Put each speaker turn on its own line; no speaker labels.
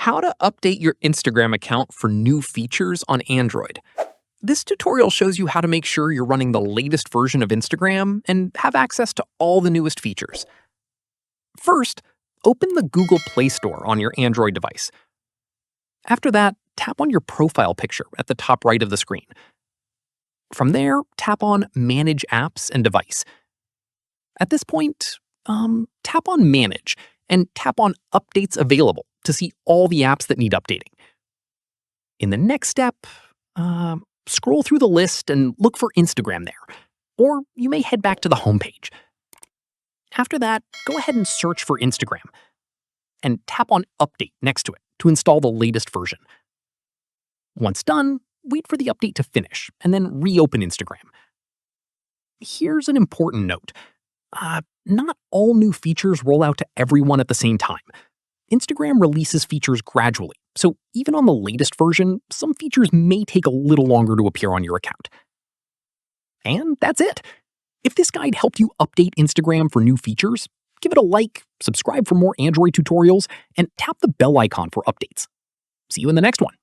How to update your Instagram account for new features on Android. This tutorial shows you how to make sure you're running the latest version of Instagram and have access to all the newest features. First, open the Google Play Store on your Android device. After that, tap on your profile picture at the top right of the screen. From there, tap on Manage Apps and Device. At this point, tap on Manage and tap on Updates Available to see all the apps that need updating. In the next step, scroll through the list and look for Instagram there, or you may head back to the homepage. After that, go ahead and search for Instagram and tap on Update next to it to install the latest version. Once done, wait for the update to finish and then reopen Instagram. Here's an important note. Not all new features roll out to everyone at the same time. Instagram releases features gradually, so even on the latest version, some features may take a little longer to appear on your account. And that's it. If this guide helped you update Instagram for new features, give it a like, subscribe for more Android tutorials, and tap the bell icon for updates. See you in the next one.